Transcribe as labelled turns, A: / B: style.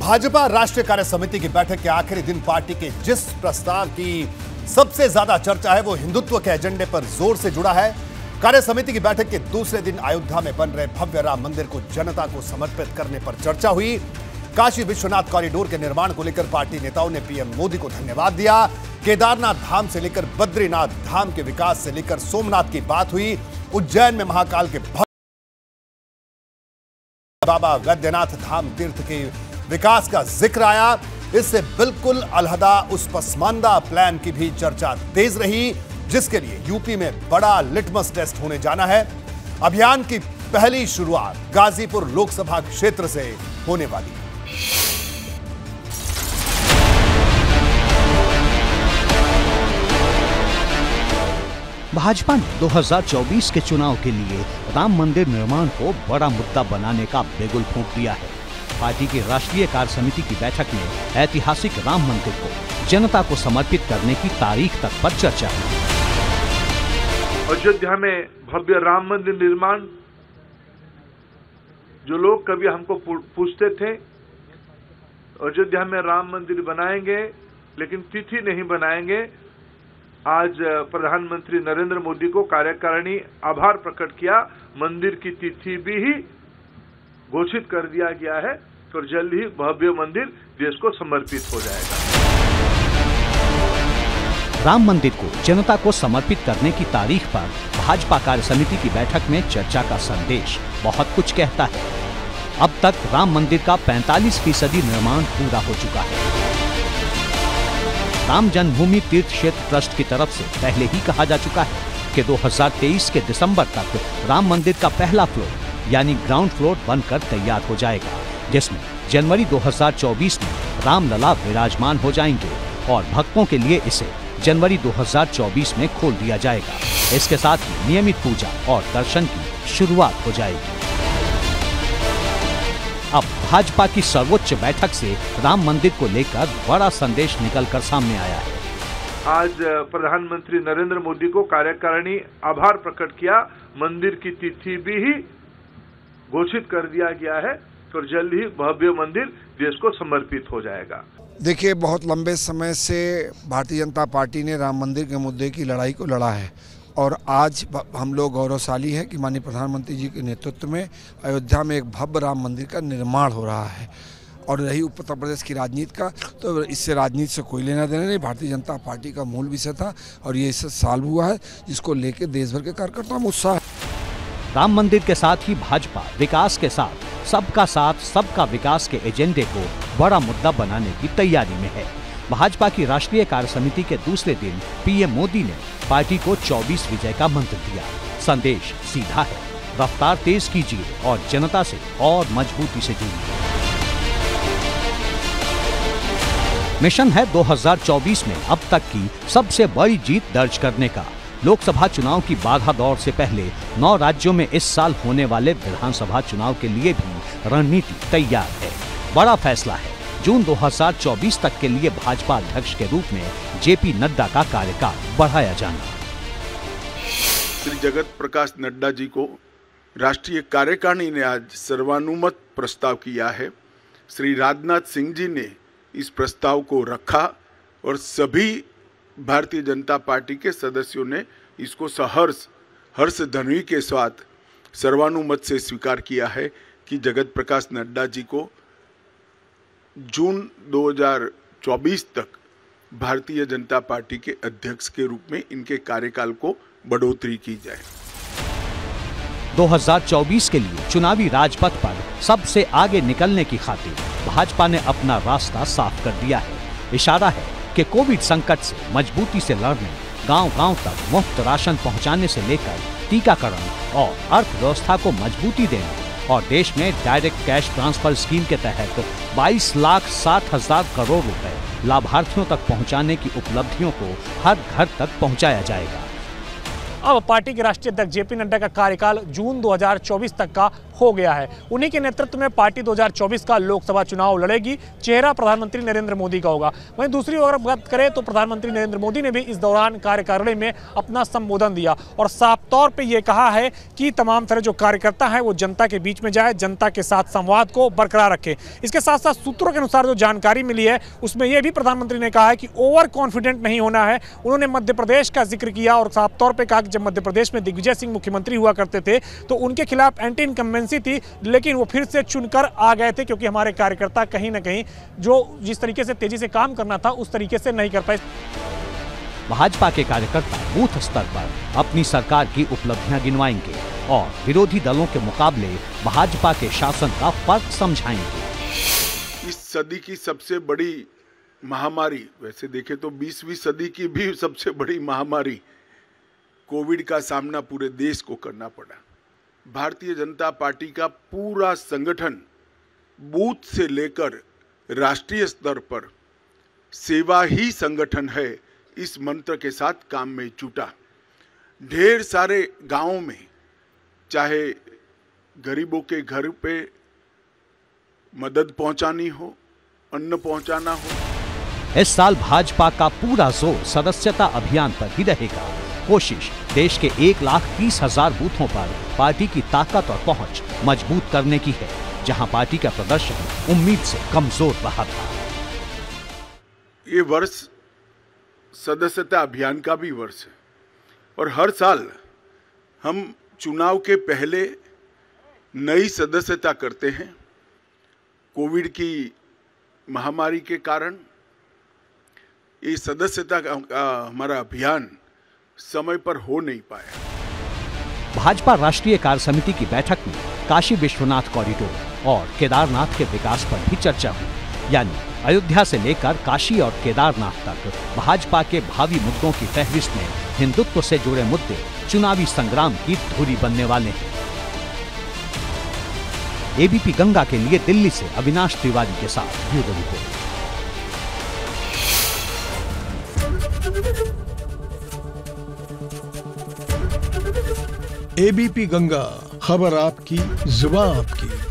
A: भाजपा राष्ट्रीय कार्य समिति की बैठक के आखिरी दिन पार्टी के जिस प्रस्ताव की सबसे ज्यादा चर्चा है वो हिंदुत्व के एजेंडे पर जोर से जुड़ा है। कार्य समिति की बैठक के दूसरे दिन अयोध्या में बन रहे भव्य राम मंदिर को जनता को समर्पित करने पर चर्चा हुई। काशी विश्वनाथ कॉरिडोर के निर्माण को लेकर पार्टी नेताओं ने पीएम मोदी को धन्यवाद दिया। केदारनाथ धाम से लेकर बद्रीनाथ धाम के विकास से लेकर सोमनाथ की बात हुई। उज्जैन में महाकाल के बाबा वैद्यनाथ धाम तीर्थ के विकास का जिक्र आया। इससे बिल्कुल अलहदा उस पसमानदा प्लान की भी चर्चा तेज रही, जिसके लिए यूपी में बड़ा लिटमस टेस्ट होने जाना है। अभियान की पहली शुरुआत गाजीपुर लोकसभा क्षेत्र से होने वाली है।
B: भाजपा ने 2024 के चुनाव के लिए राम मंदिर निर्माण को बड़ा मुद्दा बनाने का बिगुल फूंक दिया है। पार्टी की राष्ट्रीय कार्य समिति की बैठक में ऐतिहासिक राम मंदिर को जनता को समर्पित करने की तारीख तक पर चर्चा हुई।
C: अयोध्या में भव्य राम मंदिर निर्माण, जो लोग कभी हमको पूछते थे अयोध्या में राम मंदिर बनाएंगे लेकिन तिथि नहीं बनाएंगे, आज प्रधानमंत्री नरेंद्र मोदी को कार्यकारिणी आभार प्रकट किया। मंदिर की तिथि भी घोषित कर दिया गया है, तो जल्द ही भव्य मंदिर देश को समर्पित हो जाएगा।
B: राम मंदिर को जनता को समर्पित करने की तारीख पर भाजपा कार्य समिति की बैठक में चर्चा का संदेश बहुत कुछ कहता है। अब तक राम मंदिर का 45% निर्माण पूरा हो चुका है। राम जन्मभूमि तीर्थ क्षेत्र ट्रस्ट की तरफ से पहले ही कहा जा चुका है कि 2023 के दिसंबर तक राम मंदिर का पहला फ्लोर यानी ग्राउंड फ्लोर बनकर तैयार हो जाएगा, जिसमें जनवरी 2024 में रामलला विराजमान हो जाएंगे और भक्तों के लिए इसे जनवरी 2024 में खोल दिया जाएगा। इसके साथ ही नियमित पूजा और दर्शन की शुरुआत हो जाएगी। अब भाजपा की सर्वोच्च बैठक से राम मंदिर को लेकर बड़ा संदेश निकलकर सामने आया है।
C: आज प्रधानमंत्री नरेंद्र मोदी को कार्यकारिणी आभार प्रकट किया। मंदिर की तिथि भी घोषित कर दिया गया है, तो जल्द ही भव्य मंदिर देश को समर्पित हो जाएगा।
D: देखिए, बहुत लंबे समय से भारतीय जनता पार्टी ने राम मंदिर के मुद्दे की लड़ाई को लड़ा है और आज हम लोग गौरवशाली हैं कि माननीय प्रधानमंत्री जी के नेतृत्व में अयोध्या में एक भव्य राम मंदिर का निर्माण हो रहा है। और रही उत्तर प्रदेश की राजनीति का, तो इससे राजनीति से कोई लेना देना नहीं। भारतीय जनता पार्टी का मूल विषय था और ये इससे साल हुआ है, जिसको लेकर देश भर के कार्यकर्ताओं में उत्साह है।
B: राम मंदिर के साथ ही भाजपा विकास के साथ सबका विकास के एजेंडे को बड़ा मुद्दा बनाने की तैयारी में है। भाजपा की राष्ट्रीय कार्य समिति के दूसरे दिन पीएम मोदी ने पार्टी को 24 विजय का मंत्र दिया। संदेश सीधा है, रफ्तार तेज कीजिए और जनता से और मजबूती से जुड़िए। मिशन है 2024 में अब तक की सबसे बड़ी जीत दर्ज करने का। लोकसभा चुनाव की बाधा दौर से पहले 9 राज्यों में इस साल होने वाले विधानसभा चुनाव के लिए भी रणनीति तैयार है। बड़ा फैसला है जून 2024 तक के लिए भाजपा अध्यक्ष के रूप में जेपी नड्डा का कार्यकाल बढ़ाया जाना।
E: श्री जगत प्रकाश नड्डा जी को राष्ट्रीय कार्यकारिणी ने आज सर्वानुमत प्रस्ताव किया है। श्री राजनाथ सिंह जी ने इस प्रस्ताव को रखा और सभी भारतीय जनता पार्टी के सदस्यों ने इसको हर्ष ध्वनि के साथ सर्वानुमत से स्वीकार किया है कि जगत प्रकाश नड्डा जी को जून 2024 तक भारतीय जनता पार्टी के अध्यक्ष के रूप में इनके कार्यकाल को बढ़ोतरी की जाए।
B: 2024 के लिए चुनावी राजपथ पर सबसे आगे निकलने की खातिर भाजपा ने अपना रास्ता साफ कर दिया है। इशारा है कि कोविड संकट से मजबूती से लड़ने, गांव-गांव तक मुफ्त राशन पहुंचाने से लेकर टीकाकरण और अर्थव्यवस्था को मजबूती देने और देश में डायरेक्ट कैश ट्रांसफर स्कीम के तहत 22,60,000 करोड़ रुपए लाभार्थियों तक पहुंचाने की उपलब्धियों को हर घर तक पहुंचाया जाएगा।
F: अब पार्टी के राष्ट्रीय अध्यक्ष जेपी नड्डा का कार्यकाल जून 2024 तक का हो गया है। उन्हीं के नेतृत्व में पार्टी 2024 का लोकसभा चुनाव लड़ेगी। चेहरा प्रधानमंत्री नरेंद्र मोदी का होगा। वहीं दूसरी ओर बात करें तो प्रधानमंत्री नरेंद्र मोदी ने भी इस दौरान कार्यकारिणी में अपना संबोधन दिया और साफ तौर पे ये कहा है कि तमाम तरह जो कार्यकर्ता है वो जनता के बीच में जाए, जनता के साथ संवाद को बरकरार रखे। इसके साथ साथ सूत्रों के अनुसार जो जानकारी मिली है उसमें यह भी प्रधानमंत्री ने कहा है कि ओवर कॉन्फिडेंट नहीं होना है। उन्होंने मध्य प्रदेश का जिक्र किया और साफ तौर पे कहा कि जब मध्य प्रदेश में दिग्विजय सिंह मुख्यमंत्री हुआ करते थे तो उनके खिलाफ एंटी इनकम्बेंसी थी, लेकिन वो फिर से चुनकर आ गए थे क्योंकि हमारे कार्यकर्ता कहीं ना कहीं जो जिस तरीके से तेजी से काम करना था उस तरीके से नहीं कर पाए।
B: भाजपा के कार्यकर्ता बूथ स्तर पर अपनी सरकार की उपलब्धियां गिनवाएंगे और विरोधी दलों के मुकाबले भाजपा के शासन का फर्क समझाएंगे।
E: इस सदी की सबसे बड़ी महामारी, वैसे देखें तो 20वीं सदी की भी सबसे बड़ी महामारी कोविड का सामना पूरे देश को करना पड़ा। भारतीय जनता पार्टी का पूरा संगठन बूथ से लेकर राष्ट्रीय स्तर पर सेवा ही संगठन है, इस मंत्र के साथ काम में जुटा। ढेर सारे गांवों में चाहे गरीबों के घर पे मदद पहुंचानी हो, अन्न पहुंचाना हो।
B: इस साल भाजपा का पूरा जोर सदस्यता अभियान पर ही रहेगा। कोशिश देश के 1,30,000 बूथों पर पार्टी की ताकत और पहुंच मजबूत करने की है, जहां पार्टी का प्रदर्शन उम्मीद से कमजोर रहा था।
E: ये वर्ष सदस्यता अभियान का भी वर्ष है और हर साल हम चुनाव के पहले नई सदस्यता करते हैं। कोविड की महामारी के कारण ये सदस्यता का हमारा अभियान समय पर हो नहीं पाया।
B: भाजपा राष्ट्रीय कार्य समिति की बैठक में काशी विश्वनाथ कॉरिडोर और केदारनाथ के विकास पर भी चर्चा हुई। यानी अयोध्या से लेकर काशी और केदारनाथ तक भाजपा के भावी मुद्दों की फहरिस्त में हिंदुत्व से जुड़े मुद्दे चुनावी संग्राम की धुरी बनने वाले हैं। एबीपी गंगा के लिए दिल्ली से अविनाश तिवारी के साथ ब्यूरो रिपोर्ट।
G: एबीपी गंगा, खबर आपकी, जुबान आपकी।